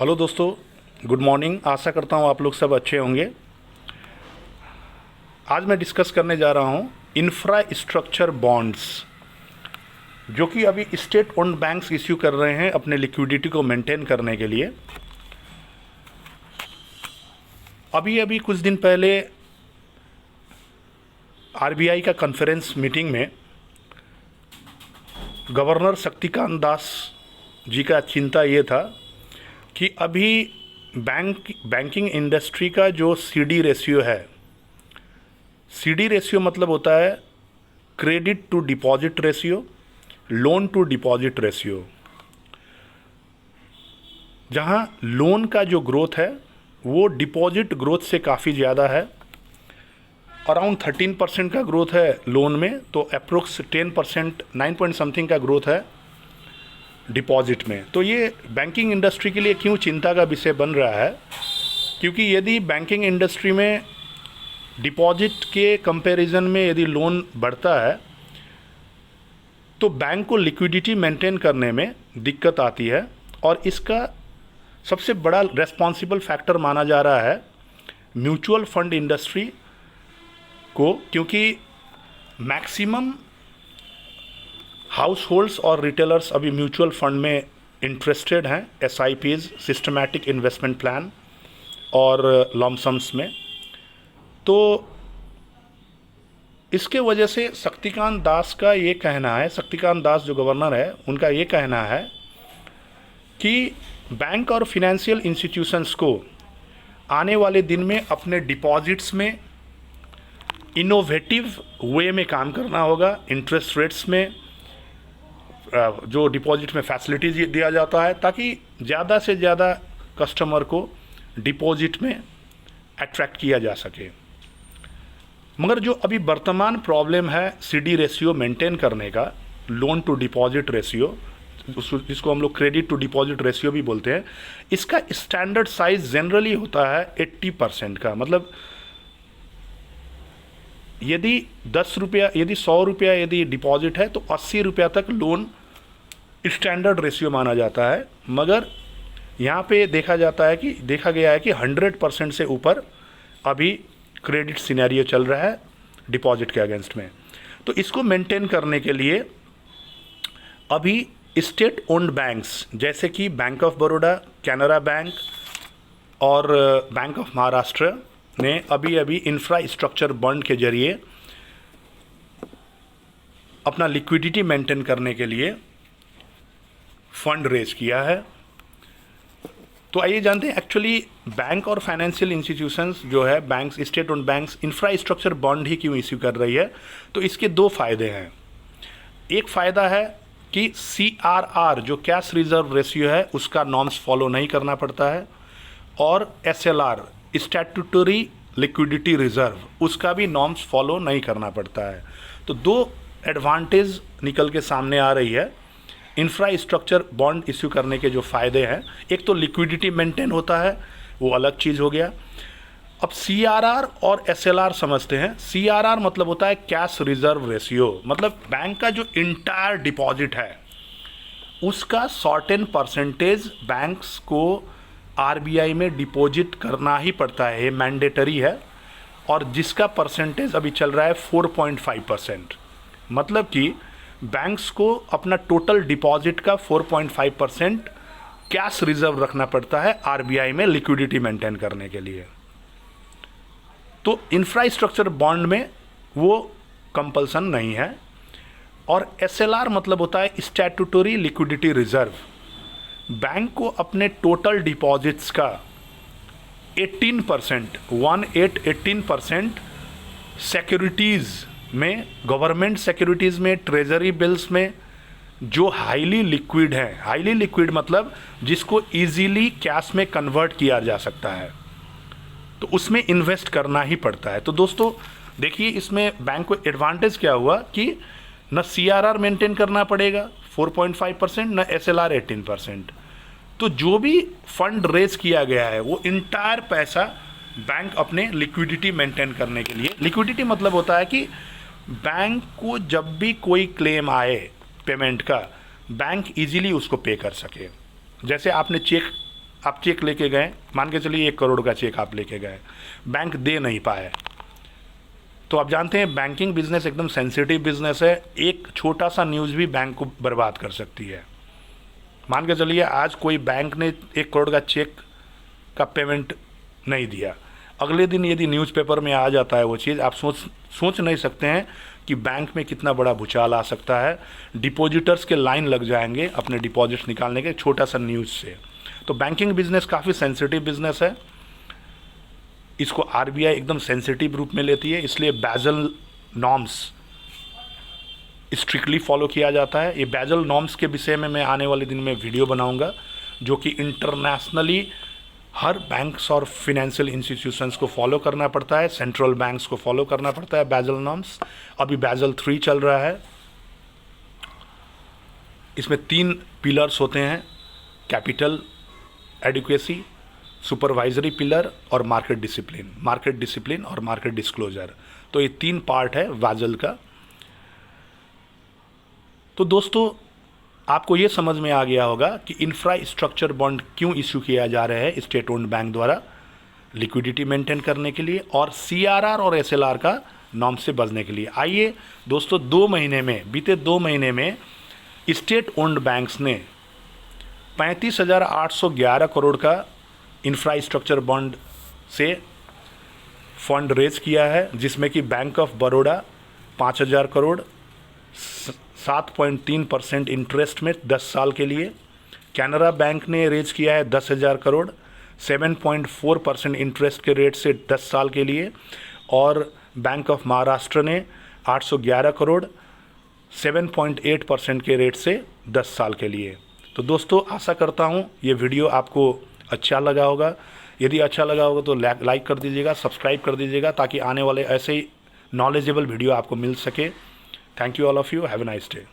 Hello दोस्तों, good morning. आशा करता हूँ आप लोग सब अच्छे होंगे। आज मैं डिस्कस करने जा रहा हूँ इंफ्रास्ट्रक्चर बॉन्ड्स, जो कि अभी स्टेट ओन्ड बैंक्स इश्यू कर रहे हैं अपने लिक्विडिटी को मेंटेन करने के लिए। अभी कुछ दिन पहले आरबीआई का कॉन्फ्रेंस मीटिंग में गवर्नर शक्तिकांत दास जी का चिंता ये था कि अभी बैंकिंग इंडस्ट्री का जो सीडी रेशियो है, सीडी रेशियो मतलब होता है credit to deposit ratio, loan to deposit ratio. जहां लोन का जो ग्रोथ है वो डिपॉजिट ग्रोथ से काफ़ी ज़्यादा है। अराउंड 13% का ग्रोथ है लोन में, तो अप्रोक्स 10%, 9 पॉइंट समथिंग का ग्रोथ है डिपॉजिट में। तो ये बैंकिंग इंडस्ट्री के लिए क्यों चिंता का विषय बन रहा है? क्योंकि यदि बैंकिंग इंडस्ट्री में डिपॉजिट के कंपैरिजन में यदि लोन बढ़ता है तो बैंक को लिक्विडिटी मेंटेन करने में दिक्कत आती है, और इसका सबसे बड़ा रेस्पॉन्सिबल फैक्टर माना जा रहा है म्यूचुअल फंड इंडस्ट्री को, क्योंकि मैक्सिमम हाउस होल्ड्स और रिटेलर्स अभी म्यूचुअल फंड में इंटरेस्टेड हैं, एसआईपीज़, सिस्टमैटिक इन्वेस्टमेंट प्लान और लॉमसम्स में। तो इसके वजह से शक्तिकांत दास का ये कहना है, शक्तिकांत दास जो गवर्नर है उनका ये कहना है कि बैंक और फिनेंशियल इंस्टीट्यूशंस को आने वाले दिन में अपने डिपॉजिट्स में इनोवेटिव वे में काम करना होगा। इंटरेस्ट रेट्स में जो डिपॉजिट में फैसिलिटीज दिया जाता है, ताकि ज़्यादा से ज़्यादा कस्टमर को डिपॉजिट में अट्रैक्ट किया जा सके। मगर जो अभी वर्तमान प्रॉब्लम है सीडी रेशियो मेंटेन करने का, लोन टू डिपॉजिट रेशियो, जिसको हम लोग क्रेडिट टू डिपॉजिट रेशियो भी बोलते हैं, इसका स्टैंडर्ड साइज जनरली होता है 80% का। मतलब यदि 10 रुपया, यदि 100 रुपया यदि डिपॉजिट है तो 80 रुपया तक लोन स्टैंडर्ड रेशियो माना जाता है। मगर यहाँ पे देखा गया है कि 100% से ऊपर अभी क्रेडिट सिनेरियो चल रहा है डिपॉजिट के अगेंस्ट में। तो इसको मेंटेन करने के लिए अभी स्टेट ओन्ड बैंक्स जैसे कि bank of Baroda, Canara bank और बैंक ऑफ महाराष्ट्र ने अभी इंफ्रास्ट्रक्चर बॉन्ड के जरिए अपना लिक्विडिटी मेंटेन करने के लिए फंड रेज किया है। तो आइए जानते हैं एक्चुअली बैंक और फाइनेंशियल इंस्टीट्यूशंस जो है, banks, state owned banks infrastructure bond ही क्यों इश्यू कर रही है। तो इसके दो फायदे हैं। एक फ़ायदा है कि CRR जो कैश रिजर्व रेशियो है उसका नॉर्म्स फॉलो नहीं करना पड़ता है, और SLR स्टैट्यूटरी लिक्विडिटी रिजर्व, उसका भी नॉर्म्स फॉलो नहीं करना पड़ता है। तो दो एडवांटेज निकल के सामने आ रही है इंफ्रास्ट्रक्चर बॉन्ड इश्यू करने के। जो फ़ायदे हैं, एक तो लिक्विडिटी मेंटेन होता है, वो अलग चीज़ हो गया। अब CRR और SLR समझते हैं। CRR मतलब होता है कैश रिजर्व रेशियो, मतलब बैंक का जो इंटायर डिपॉजिट है उसका सर्टेन परसेंटेज बैंक्स को आरबीआई में डिपॉजिट करना ही पड़ता है, ये मैंडेटरी है, और जिसका परसेंटेज अभी चल रहा है 4.5%। मतलब कि बैंक्स को अपना टोटल डिपॉजिट का 4.5% कैश रिजर्व रखना पड़ता है आरबीआई में लिक्विडिटी मेंटेन करने के लिए। तो इंफ्रास्ट्रक्चर बॉन्ड में वो कंपल्सन नहीं है। और SLR मतलब होता है स्टैट्यूटरी लिक्विडिटी रिजर्व। बैंक को अपने टोटल डिपॉजिट्स का 18% सिक्योरिटीज़ में, गवर्नमेंट सिक्योरिटीज़ में, ट्रेजरी बिल्स में जो हाईली लिक्विड है, हाईली लिक्विड मतलब जिसको इजीली कैश में कन्वर्ट किया जा सकता है, तो उसमें इन्वेस्ट करना ही पड़ता है। तो दोस्तों देखिए, इसमें बैंक को एडवांटेज क्या हुआ कि न CRR मेंटेन करना पड़ेगा 4.5%, न SLR 18%। तो जो भी फंड रेज किया गया है वो इंटायर पैसा बैंक अपने लिक्विडिटी मेंटेन करने के लिए, लिक्विडिटी मतलब होता है कि बैंक को जब भी कोई क्लेम आए पेमेंट का, बैंक इजीली उसको पे कर सके। जैसे आपने चेक आप चेक लेके गए, मान के चलिए 1 करोड़ का चेक आप लेके गए, बैंक दे नहीं पाए, तो आप जानते हैं बैंकिंग बिजनेस एकदम सेंसिटिव बिजनेस है, एक छोटा सा न्यूज़ भी बैंक को बर्बाद कर सकती है। मान के चलिए आज कोई बैंक ने 1 करोड़ का चेक का पेमेंट नहीं दिया, अगले दिन यदि न्यूज़पेपर में आ जाता है वो चीज़, आप सोच नहीं सकते हैं कि बैंक में कितना बड़ा भूचाल आ सकता है। डिपॉजिटर्स के लाइन लग जाएंगे अपने डिपॉजिट्स निकालने के छोटा सा न्यूज़ से। तो बैंकिंग बिजनेस काफ़ी सेंसिटिव बिजनेस है, इसको आरबीआई एकदम सेंसिटिव रूप में लेती है, इसलिए बैजल नॉर्म्स स्ट्रिक्टली फॉलो किया जाता है। ये बैजल नॉर्म्स के विषय में मैं आने वाले दिन में वीडियो बनाऊंगा, जो कि इंटरनेशनली हर बैंक्स और फिनेंशियल इंस्टीट्यूशंस को फॉलो करना पड़ता है, सेंट्रल बैंक्स को फॉलो करना पड़ता है बैजल नॉर्म्स। अभी बैजल 3 चल रहा है, इसमें 3 पिलर्स होते हैं, कैपिटल एडिक्वेसी, सुपरवाइजरी पिलर और मार्केट डिसिप्लिन और मार्केट डिस्क्लोजर। तो ये 3 पार्ट है बैजल का। तो दोस्तों आपको ये समझ में आ गया होगा कि इंफ्रास्ट्रक्चर बॉन्ड क्यों इशू किया जा रहा है स्टेट ओन्ड बैंक द्वारा, लिक्विडिटी मेंटेन करने के लिए और सीआरआर और एसएलआर का नॉर्म से बचने के लिए। आइए दोस्तों, बीते 2 महीने में स्टेट ओन्ड बैंक्स ने 35,811 करोड़ का इंफ्रास्ट्रक्चर बॉन्ड से फंड रेज किया है, जिसमें कि bank of Baroda 5,000 crore 7.3% interest में 10 साल के लिए, कैनरा बैंक ने रेज किया है 10,000 करोड़ 7.4% इंटरेस्ट के रेट से 10 साल के लिए, और बैंक ऑफ महाराष्ट्र ने 811 करोड़ 7.8% के रेट से 10 साल के लिए। तो दोस्तों आशा करता हूँ ये वीडियो आपको अच्छा लगा होगा। यदि अच्छा लगा होगा तो लाइक कर दीजिएगा, सब्सक्राइब कर दीजिएगा, ताकि आने वाले ऐसे ही नॉलेजेबल वीडियो आपको मिल सके। Thank you all of you, have a nice day.